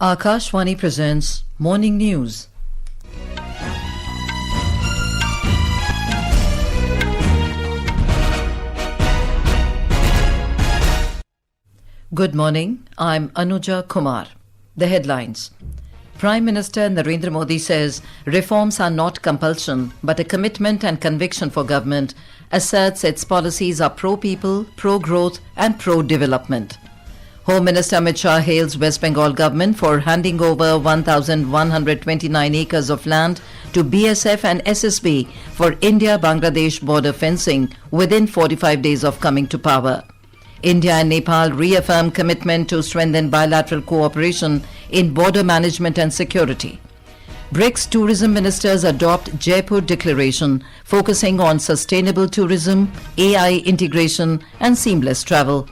Akashvani presents Morning News. Good morning, I'm Anuja Kumar. The headlines. Prime Minister Narendra Modi says reforms are not compulsion but a commitment and conviction for government, asserts its policies are pro-people, pro-growth and pro-development. Home Minister Amit Shah hails West Bengal government for handing over 1,129 acres of land to BSF and SSB for India-Bangladesh border fencing within 45 days of coming to power. India and Nepal reaffirm commitment to strengthen bilateral cooperation in border management and security. BRICS Tourism Ministers adopt Jaipur Declaration, focusing on sustainable tourism, AI integration and seamless travel.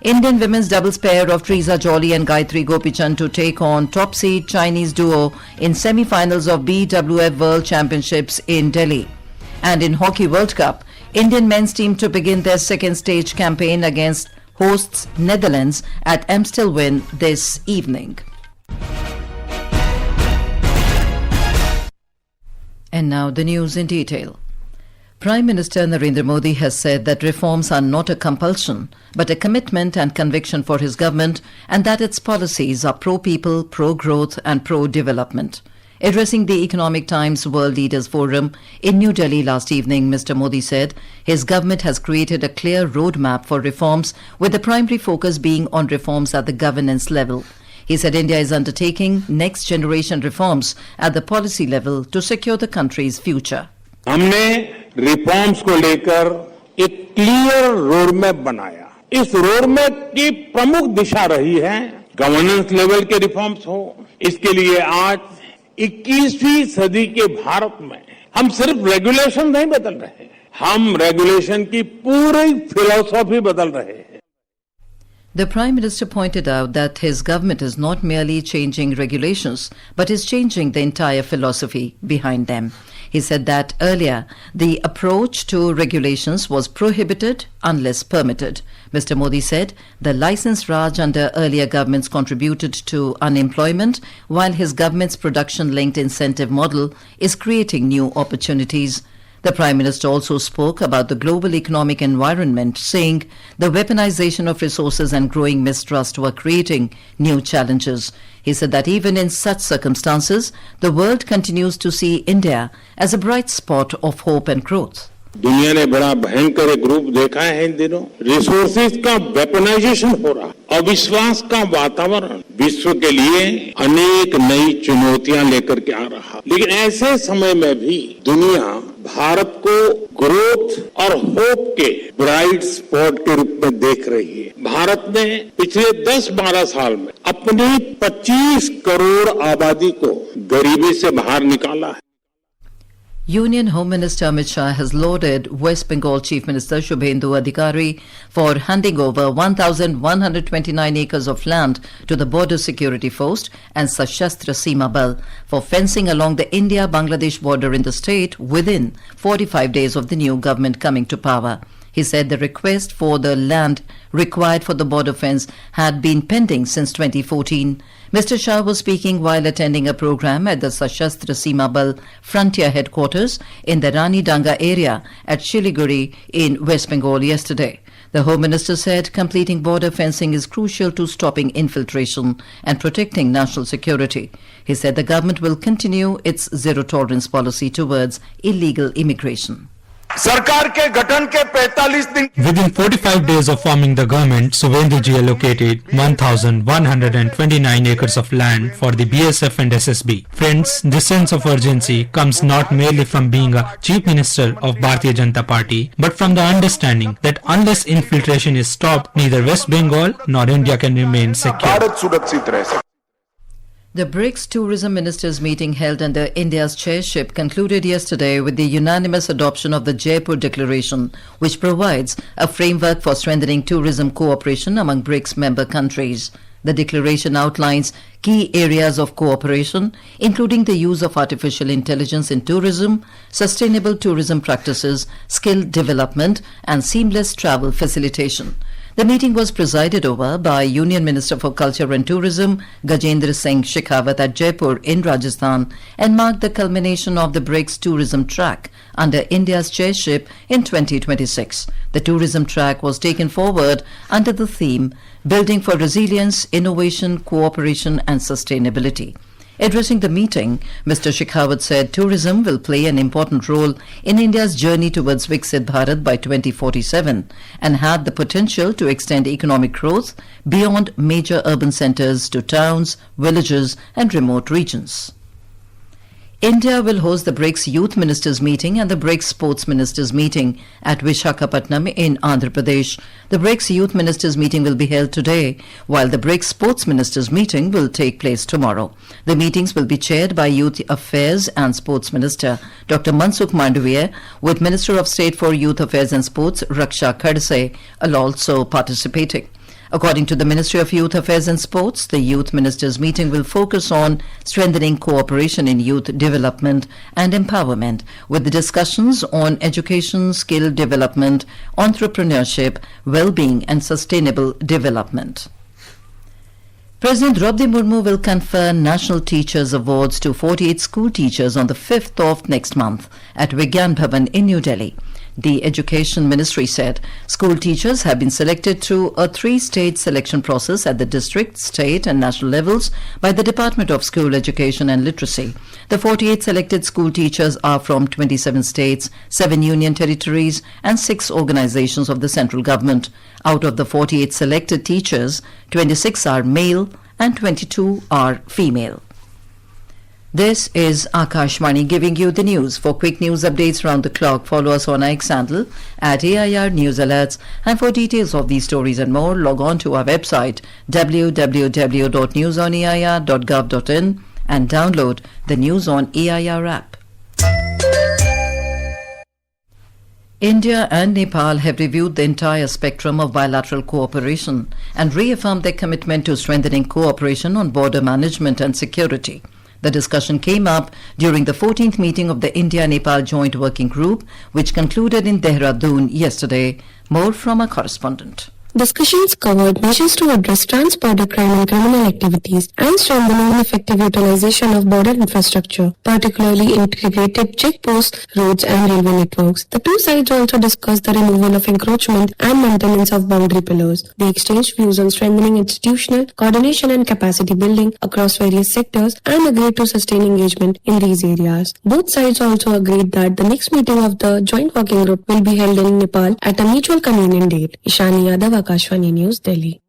Indian women's doubles pair of Treesa and Gayatri Gopichand to take on top seed Chinese duo in semifinals of BWF World Championships in Delhi. And in Hockey World Cup, Indian men's team to begin their second stage campaign against hosts Netherlands at Amstelveen this evening. And now the news in detail. Prime Minister Narendra Modi has said that reforms are not a compulsion, but a commitment and conviction for his government, and that its policies are pro-people, pro-growth and pro-development. Addressing the Economic Times World Leaders Forum in New Delhi last evening, Mr. Modi said his government has created a clear roadmap for reforms, with the primary focus being on reforms at the governance level. He said India is undertaking next-generation reforms at the policy level to secure the country's future. हमने reforms को लेकर एक clear roadmap बनाया। इस roadmap की प्रमुख दिशा रही है गवर्नेंस लेवल के रिफॉर्म्स हो। इसके लिए आज 21वीं सदी के भारत में हम सिर्फ रेगुलेशन नहीं बदल रहे, हम रेगुलेशन की पूरी फिलॉसफी बदल रहे हैं। The Prime Minister pointed out that his government is not merely changing regulations, but is changing the entire philosophy behind them. He said that earlier, the approach to regulations was prohibited unless permitted. Mr. Modi said the license Raj under earlier governments contributed to unemployment, while his government's production-linked incentive model is creating new opportunities. The Prime Minister also spoke about the global economic environment, saying the weaponization of resources and growing mistrust were creating new challenges. He said that even in such circumstances, the world continues to see India as a bright spot of hope and growth. दुनिया ने बड़ा भयंकर एक रूप देखा है इन दिनों। Resources का वेपनाइजेशन हो रहा, अविश्वास का वातावरण विश्व के लिए अनेक नई चुनौतियां लेकर के आ रहा। लेकिन ऐसे समय में भी दुनिया भारत को ग्रोथ और होप के ब्राइट स्पॉट के रूप में देख रही है। भारत ने पिछले 10-12 साल में अपनी 25 करोड़ आबादी को गरीबी से बाहर निकाला है। Union Home Minister Amit Shah has lauded West Bengal Chief Minister Shubhendu Adhikari for handing over 1,129 acres of land to the Border Security Force and Sashastra Seema Bal for fencing along the India-Bangladesh border in the state within 45 days of the new government coming to power. He said the request for the land required for the border fence had been pending since 2014. Mr. Shah was speaking while attending a program at the Sashastra Seema Bal Frontier Headquarters in the Rani Danga area at Shiliguri in West Bengal yesterday. The Home Minister said completing border fencing is crucial to stopping infiltration and protecting national security. He said the government will continue its zero-tolerance policy towards illegal immigration. Within 45 days of forming the government, Subhenduji allocated 1,129 acres of land for the BSF and SSB. Friends, this sense of urgency comes not merely from being a Chief Minister of Bharatiya Janata Party, but from the understanding that unless infiltration is stopped, neither West Bengal nor India can remain secure. The BRICS Tourism Ministers meeting held under India's chairship concluded yesterday with the unanimous adoption of the Jaipur Declaration, which provides a framework for strengthening tourism cooperation among BRICS member countries. The declaration outlines key areas of cooperation, including the use of artificial intelligence in tourism, sustainable tourism practices, skill development, and seamless travel facilitation. The meeting was presided over by Union Minister for Culture and Tourism, Gajendra Singh Shekhawat at Jaipur in Rajasthan and marked the culmination of the BRICS Tourism Track under India's chairship in 2026. The tourism track was taken forward under the theme Building for Resilience, Innovation, Cooperation and Sustainability. Addressing the meeting, Mr. Shekhawat said tourism will play an important role in India's journey towards Viksit Bharat by 2047 and had the potential to extend economic growth beyond major urban centers to towns, villages and remote regions. India will host the BRICS Youth Ministers meeting and the BRICS Sports Ministers meeting at Visakhapatnam in Andhra Pradesh. The BRICS Youth Ministers meeting will be held today, while the BRICS Sports Ministers meeting will take place tomorrow. The meetings will be chaired by Youth Affairs and Sports Minister Dr. Mansukh Mandaviya, with Minister of State for Youth Affairs and Sports Raksha Khadse also participating. According to the Ministry of Youth Affairs and Sports, the Youth Ministers meeting will focus on strengthening cooperation in youth development and empowerment, with the discussions on education, skill development, entrepreneurship, well-being and sustainable development. President Draupadi Murmu will confer National Teachers Awards to 48 school teachers on the 5th of next month at Vigyan Bhavan in New Delhi. The Education Ministry said school teachers have been selected through a 3-stage selection process at the district, state and national levels by the Department of School Education and Literacy. The 48 selected school teachers are from 27 states, 7 union territories and 6 organizations of the central government. Out of the 48 selected teachers, 26 are male and 22 are female. This is Akashvani giving you the news. For quick news updates round the clock, follow us on X handle at AIR News Alerts. And for details of these stories and more, log on to our website www.newsonair.gov.in and download the News on AIR app. India and Nepal have reviewed the entire spectrum of bilateral cooperation and reaffirmed their commitment to strengthening cooperation on border management and security. The discussion came up during the 14th meeting of the India-Nepal Joint Working Group, which concluded in Dehradun yesterday. More from our correspondent. Discussions covered measures to address trans-border crime and criminal activities and strengthening effective utilization of border infrastructure, particularly integrated checkposts, roads and railway networks. The two sides also discussed the removal of encroachment and maintenance of boundary pillars. They exchanged views on strengthening institutional coordination and capacity building across various sectors and agreed to sustain engagement in these areas. Both sides also agreed that the next meeting of the Joint Working Group will be held in Nepal at a mutual convenient date. Ishani Yadav, Akashvani News, Delhi.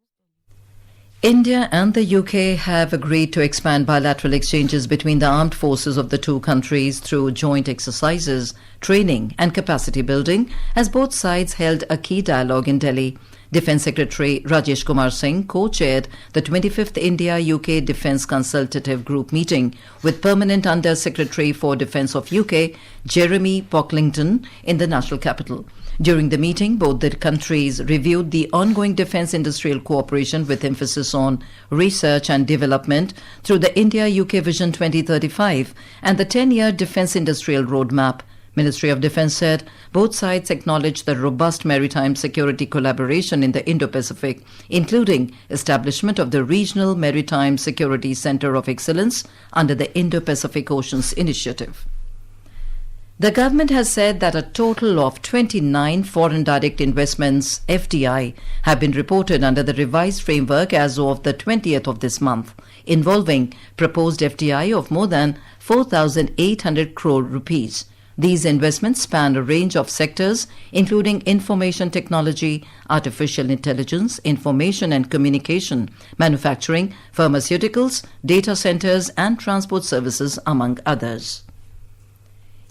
India and the UK have agreed to expand bilateral exchanges between the armed forces of the two countries through joint exercises, training and capacity building, as both sides held a key dialogue in Delhi. Defence Secretary Rajesh Kumar Singh co-chaired the 25th India-UK Defence Consultative Group meeting with Permanent Under-Secretary for Defence of UK, Jeremy Pocklington, in the national capital. During the meeting, both the countries reviewed the ongoing defence industrial cooperation with emphasis on research and development through the India-UK Vision 2035 and the 10-year Defence Industrial Roadmap. Ministry of Defence said both sides acknowledged the robust maritime security collaboration in the Indo-Pacific, including establishment of the Regional Maritime Security Centre of Excellence under the Indo-Pacific Oceans Initiative. The government has said that a total of 29 foreign direct investments, FDI, have been reported under the revised framework as of the 20th of this month, involving proposed FDI of more than 4,800 crore rupees. These investments span a range of sectors, including information technology, artificial intelligence, information and communication, manufacturing, pharmaceuticals, data centers, and transport services, among others.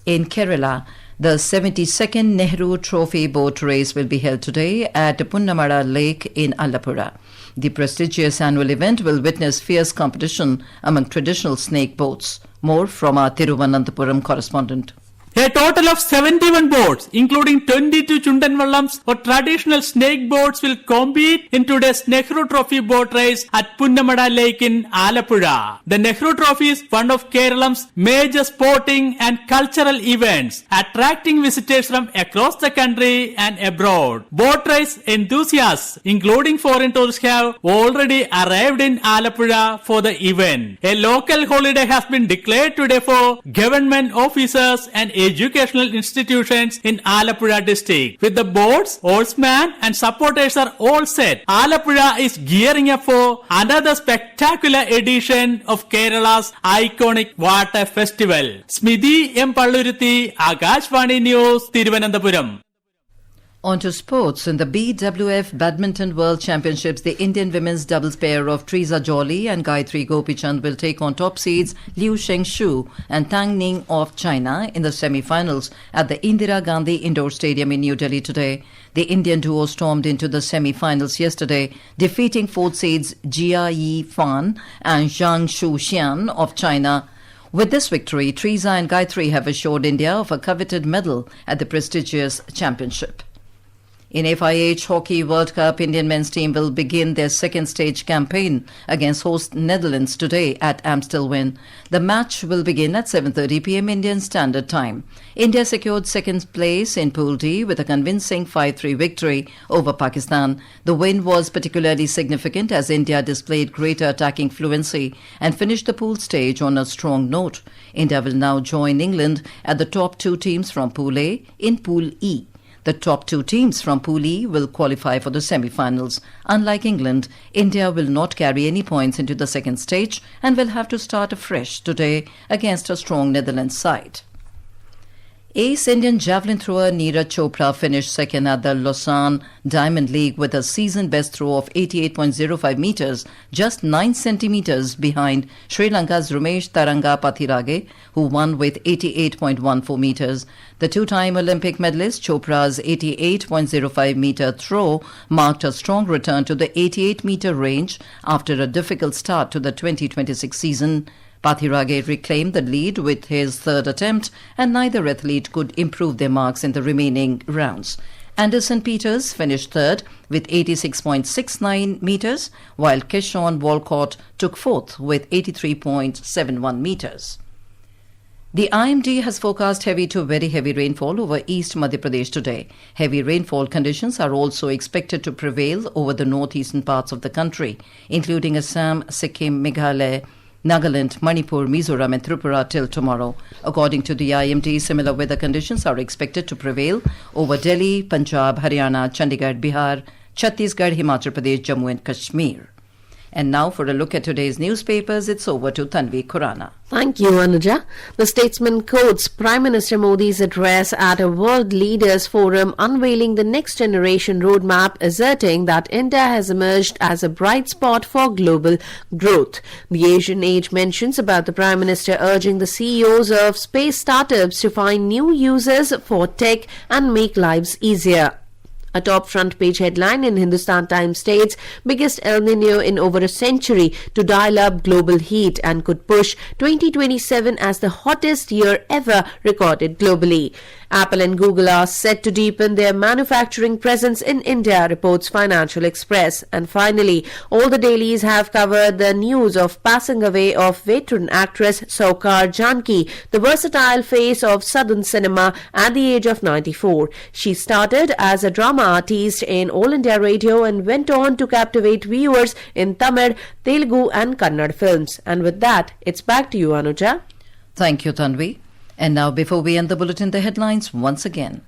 In Kerala, the 72nd Nehru Trophy boat race will be held today at Punnamada Lake in Allappuzha. The prestigious annual event will witness fierce competition among traditional snake boats. More from our Thiruvananthapuram correspondent. A total of 71 boats, including 22 Chundanvallams or traditional snake boats, will compete in today's Nehru Trophy boat race at Punnamada Lake in Alappuzha. The Nehru Trophy is one of Kerala's major sporting and cultural events, attracting visitors from across the country and abroad. Boat race enthusiasts, including foreign tourists, have already arrived in Alappuzha for the event. A local holiday has been declared today for government officers and educational institutions in Alappuzha district. With the boats, oarsmen and supporters are all set, Alappuzha is gearing up for another spectacular edition of Kerala's iconic water festival. Smidhi M. Palluruthi, Akashvani News, Thiruvananthapuram. On to sports. In the BWF Badminton World Championships, the Indian women's doubles pair of Treesa and Gayatri Gopichand will take on top seeds Liu Shengshu and Tang Ning of China in the semifinals at the Indira Gandhi Indoor Stadium in New Delhi today. The Indian duo stormed into the semifinals yesterday, defeating fourth seeds Jia Yi Fan and Zhang Shu Xian of China. With this victory, Treesa and Gayatri have assured India of a coveted medal at the prestigious championship. In FIH Hockey World Cup, Indian men's team will begin their second stage campaign against host Netherlands today at Amstelveen. The match will begin at 7:30 p.m. Indian Standard Time. India secured second place in Pool D with a convincing 5-3 victory over Pakistan. The win was particularly significant as India displayed greater attacking fluency and finished the pool stage on a strong note. India will now join England at the top two teams from Pool A in Pool E. The top two teams from Pool E will qualify for the semi-finals. Unlike England, India will not carry any points into the second stage and will have to start afresh today against a strong Netherlands side. Ace Indian javelin thrower Neeraj Chopra finished second at the Lausanne Diamond League with a season-best throw of 88.05 metres, just 9 centimetres behind Sri Lanka's Ramesh Taranga Pathirage, who won with 88.14 metres. The two-time Olympic medalist Chopra's 88.05 metre throw marked a strong return to the 88-metre range after a difficult start to the 2026 season. Pathirage reclaimed the lead with his third attempt, and neither athlete could improve their marks in the remaining rounds. Anderson Peters finished third with 86.69 metres, while Kishon Walcott took fourth with 83.71 metres. The IMD has forecast heavy to very heavy rainfall over East Madhya Pradesh today. Heavy rainfall conditions are also expected to prevail over the northeastern parts of the country, including Assam, Sikkim, Meghalaya, Nagaland, Manipur, Mizoram and Tripura till tomorrow. According to the IMD, similar weather conditions are expected to prevail over Delhi, Punjab, Haryana, Chandigarh, Bihar, Chhattisgarh, Himachal Pradesh, Jammu and Kashmir. And now for a look at today's newspapers, it's over to Tanvi Khurana. Thank you, Anuja. The Statesman quotes Prime Minister Modi's address at a World Leaders Forum unveiling the next generation roadmap, asserting that India has emerged as a bright spot for global growth. The Asian Age mentions about the Prime Minister urging the CEOs of space startups to find new uses for tech and make lives easier. A top front page headline in Hindustan Times states biggest El Nino in over a century to dial up global heat and could push 2027 as the hottest year ever recorded globally. Apple and Google are set to deepen their manufacturing presence in India, reports Financial Express. And finally, all the dailies have covered the news of passing away of veteran actress Saukar Janki, the versatile face of Southern cinema at the age of 94. She started as a drama artist in All India Radio and went on to captivate viewers in Tamil, Telugu and Kannada films. And with that, it's back to you, Anuja. Thank you, Tanvi. And now, before we end the bulletin, the headlines once again.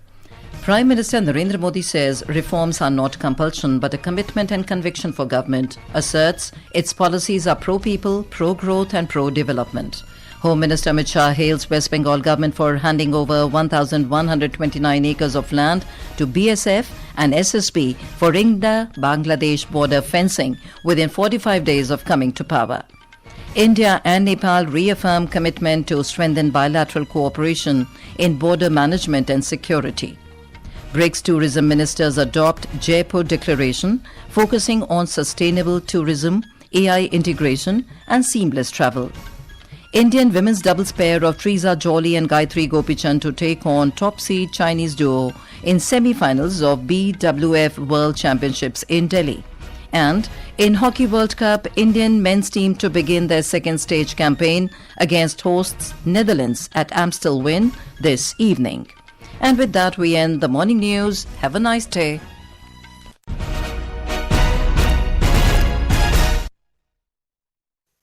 Prime Minister Narendra Modi says reforms are not compulsion but a commitment and conviction for government. Asserts its policies are pro-people, pro-growth and pro-development. Home Minister Amit Shah hails West Bengal government for handing over 1,129 acres of land to BSF and SSB for India-Bangladesh border fencing within 45 days of coming to power. India and Nepal reaffirm commitment to strengthen bilateral cooperation in border management and security. BRICS Tourism Ministers adopt Jaipur Declaration, focusing on sustainable tourism, AI integration and seamless travel. Indian women's doubles pair of Treesa Jolly and Gayatri Gopichand to take on top seed Chinese duo in semifinals of BWF World Championships in Delhi. And in Hockey World Cup, Indian men's team to begin their second stage campaign against hosts Netherlands at Amstelveen this evening. And with that, we end the morning news. Have a nice day.